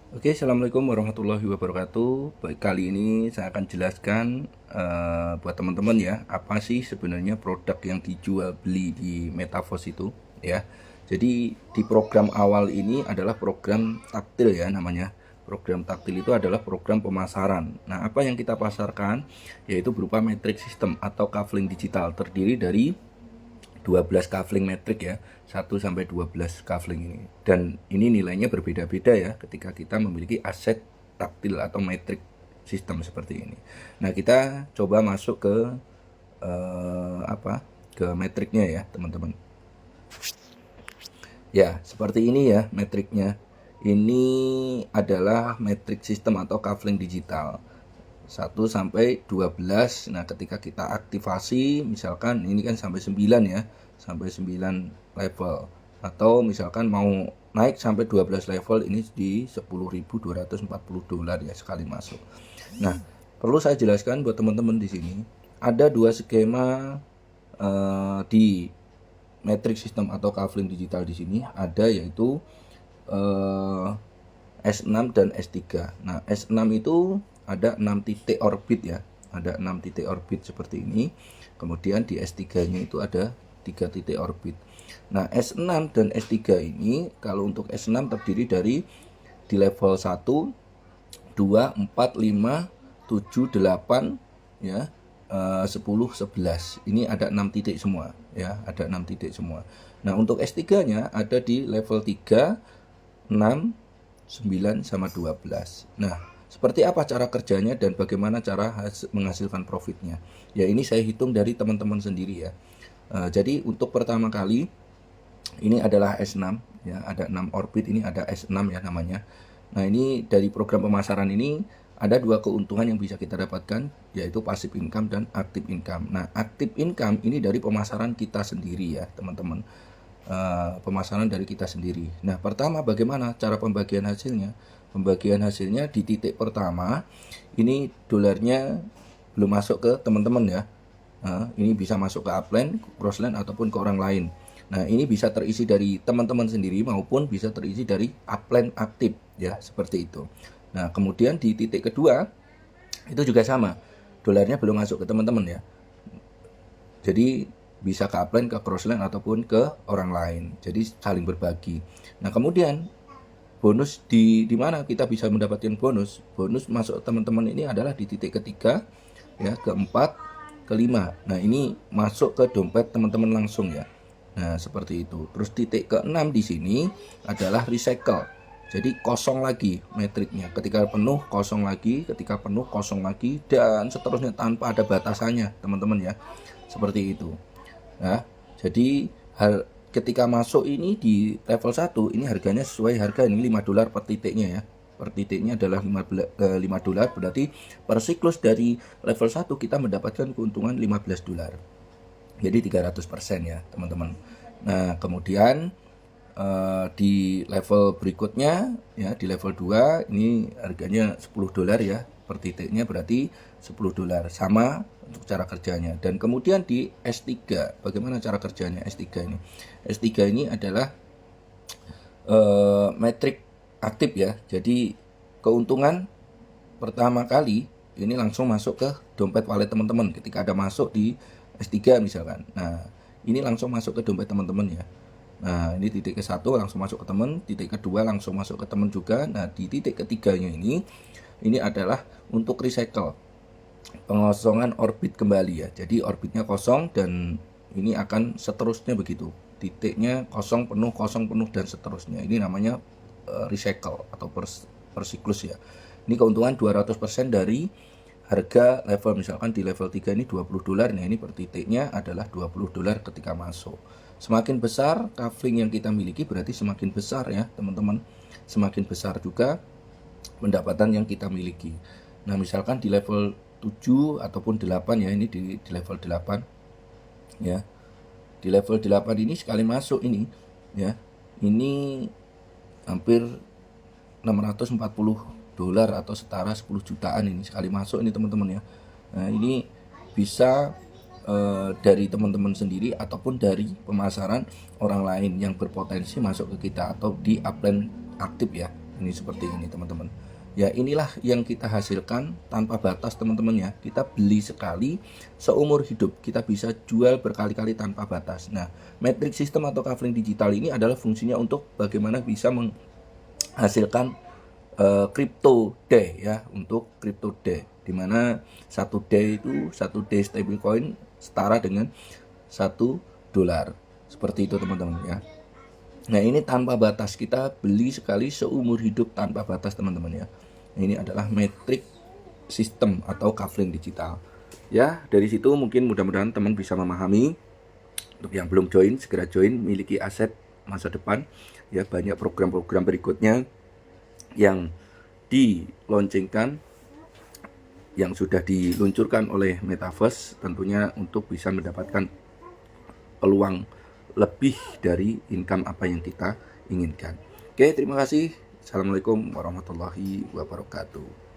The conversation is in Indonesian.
Oke, assalamualaikum warahmatullahi wabarakatuh. Baik, kali ini saya akan jelaskan buat teman-teman ya, apa sih sebenarnya produk yang dijual beli di Metaverse itu ya. Jadi di program awal ini adalah program taktil ya namanya. Program taktil itu adalah program pemasaran. Nah, apa yang kita pasarkan yaitu berupa metric system atau kafling digital terdiri dari 12 kafling metrik ya, 1 sampai 12 kafling ini. Dan ini nilainya berbeda-beda ya ketika kita memiliki aset taktil atau metrik sistem seperti ini. Nah, kita coba masuk ke ke metriknya ya, teman-teman. Ya, seperti ini ya metriknya. Ini adalah metrik sistem atau kafling digital. 1 sampai 12. Nah, ketika kita aktivasi, misalkan ini kan sampai 9 ya, sampai 9 level. Atau misalkan mau naik sampai 12 level, ini di $10.240 ya sekali masuk. Nah, perlu saya jelaskan buat teman-teman di sini, ada dua skema di metric system atau kafling digital di sini ada, yaitu S6 dan S3. Nah, S6 itu ada 6 titik orbit ya. Ada 6 titik orbit seperti ini. Kemudian di S3-nya itu ada 3 titik orbit. Nah, S6 dan S3 ini kalau untuk S6 terdiri dari di level 1, 2, 4, 5, 7, 8 ya. 10, 11. Ini ada 6 titik semua ya, ada 6 titik semua. Nah, untuk S3-nya ada di level 3, 6, 9 sama 12. Nah, seperti apa cara kerjanya dan bagaimana cara menghasilkan profitnya? Ya, ini saya hitung dari teman-teman sendiri ya. Jadi untuk pertama kali ini adalah S6 ya, ada 6 orbit, ini ada S6 ya namanya. Nah, ini dari program pemasaran ini ada dua keuntungan yang bisa kita dapatkan, yaitu passive income dan active income. Nah, active income ini dari pemasaran kita sendiri ya, teman-teman. Pemasaran dari kita sendiri. Nah, pertama bagaimana cara pembagian hasilnya? Pembagian hasilnya di titik pertama, ini dolarnya belum masuk ke teman-teman ya. Ini bisa masuk ke upline, crossline ataupun ke orang lain. Nah, ini bisa terisi dari teman-teman sendiri maupun bisa terisi dari upline aktif ya, seperti itu. Nah, kemudian di titik kedua itu juga sama. Dolarnya belum masuk ke teman-teman ya. Jadi bisa ke upline, ke crossline ataupun ke orang lain. Jadi saling berbagi. Nah, kemudian bonus di mana kita bisa mendapatkan bonus? Bonus masuk teman-teman ini adalah di titik ketiga ya, keempat, kelima. Nah, ini masuk ke dompet teman-teman langsung ya. Nah, seperti itu. Terus titik keenam di sini adalah recycle. Jadi kosong lagi metriknya. Ketika penuh kosong lagi, ketika penuh kosong lagi, dan seterusnya tanpa ada batasannya, teman-teman ya. Seperti itu. Nah, jadi ketika masuk ini di level 1, ini harganya sesuai harga, ini $5 per titiknya ya. Per titiknya adalah $5, berarti per siklus dari level 1 kita mendapatkan keuntungan $15. Jadi 300% ya, teman-teman. Nah, kemudian di level berikutnya ya, di level 2 ini harganya $10 ya per titiknya, berarti $10 sama untuk cara kerjanya. Dan kemudian di S3, bagaimana cara kerjanya S3 ini? S3 ini adalah metrik aktif ya. Jadi keuntungan pertama kali ini langsung masuk ke dompet wallet teman-teman ketika ada masuk di S3 misalkan. Nah, ini langsung masuk ke dompet teman-teman ya. Nah, ini titik ke-1 langsung masuk ke teman, titik kedua langsung masuk ke teman juga. Nah, di titik ketiganya ini adalah untuk recycle, pengosongan orbit kembali ya. Jadi orbitnya kosong dan ini akan seterusnya begitu. Titiknya kosong penuh dan seterusnya. Ini namanya recycle atau per siklus ya. Ini keuntungan 200% dari harga level, misalkan di level 3 ini $20. Nah, ini per titiknya adalah $20 ketika masuk. Semakin besar kafling yang kita miliki berarti semakin besar ya, teman-teman. Semakin besar juga pendapatan yang kita miliki. Nah, misalkan di level 7 ataupun 8 ya, ini di level 8 ya. Di level 8 ini sekali masuk ini ya. Ini hampir $640 atau setara 10 jutaan ini sekali masuk ini, teman-teman ya. Nah, ini bisa dari teman-teman sendiri ataupun dari pemasaran orang lain yang berpotensi masuk ke kita atau di upline aktif ya. Ini seperti ini teman-teman. Ya inilah yang kita hasilkan tanpa batas teman-teman ya. Kita beli sekali seumur hidup, kita bisa jual berkali-kali tanpa batas. Nah, metric system atau kafling digital ini adalah fungsinya untuk bagaimana bisa menghasilkan crypto day ya, untuk crypto day, dimana satu day itu satu day stablecoin setara dengan $1 seperti itu teman-teman ya. Nah ini tanpa batas, kita beli sekali seumur hidup tanpa batas teman-teman ya. Nah, ini adalah metric system atau kafling digital ya. Dari situ mungkin mudah-mudahan teman bisa memahami. Untuk yang belum join, segera join, miliki aset masa depan ya. Banyak program-program berikutnya yang diluncurkan, yang sudah diluncurkan oleh Metaverse, tentunya untuk bisa mendapatkan peluang lebih dari income apa yang kita inginkan. Oke, terima kasih. Assalamualaikum warahmatullahi wabarakatuh.